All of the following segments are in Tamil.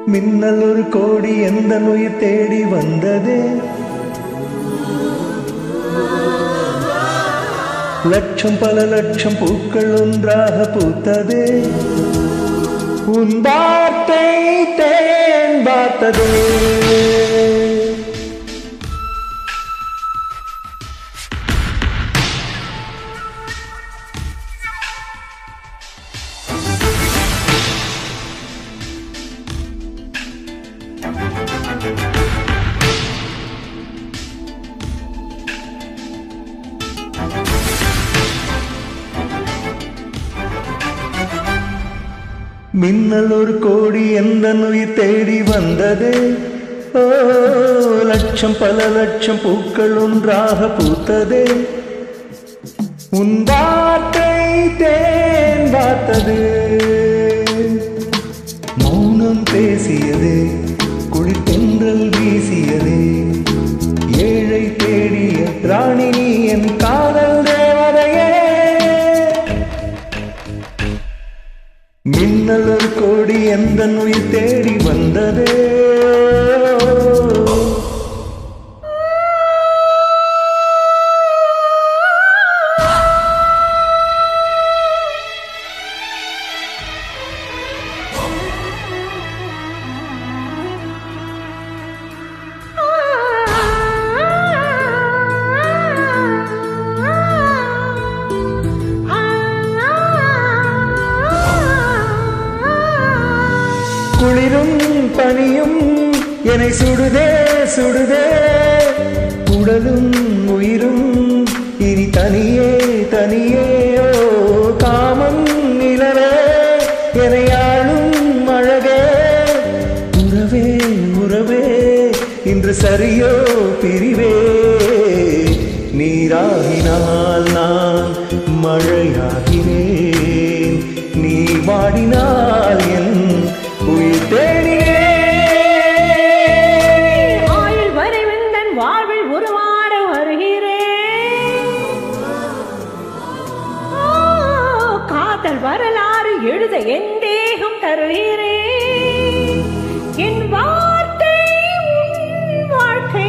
மின்னல் ஒரு கோடி எந்த உயிர் தேடி வந்ததே லட்சம் பல லட்சம் பூக்கள் ஒன்றாக பூத்ததே உன் வார்த்தை தேன் பார்த்ததே மின்னல் ஒரு கோடி எந்த உயிர் தேடி வந்ததே ஓ லட்சம் பல லட்சம் பூக்கள் ஒன்றாக பூத்ததே உன் வார்த்தை தேன் பார்த்ததே மௌனம் பேசியதே குளிர் தென்றல் வீசியதே ஏழை தேடிய ராணி நீ என் காதல் தேவதையே மின்னல் ஒரு கோடி எந்த உயிர் தேடி வந்ததே குளிரும் பனியும் என்னை சுடுதே சுடுதே உடலும் உயிரும் இனி தனியே தனியே ஓ காமம் நிலவே என்னை ஆளும் அழகே உறவே உறவே இன்று சரியோ பிரிவே நீராகினால் நான் மழையாகிறேன் நீ வாடினால் என் உயிர் தேடியே ஆயுள் வரை வெந்தன் வாழ்வில் உருவாட வருகிறேன் காதல் வரலாறு எழுத என் தேகம் தருகிறேன் என் வார்த்தை உன் வாழ்க்கை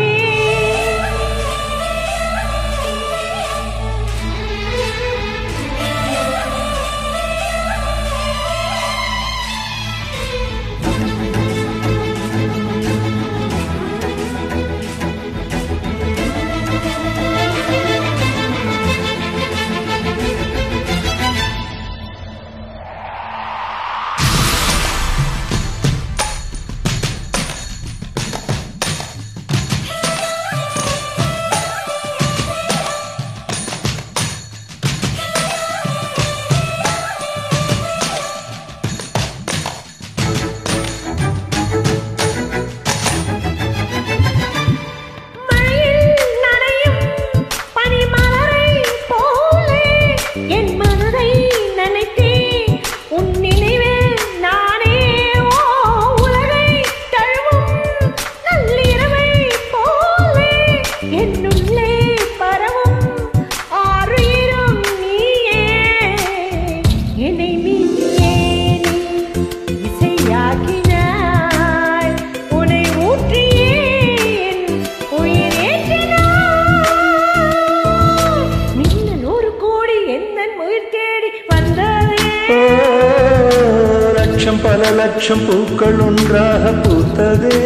லட்சம் பல லட்சம் பூக்கள் ஒன்றாக பூத்ததே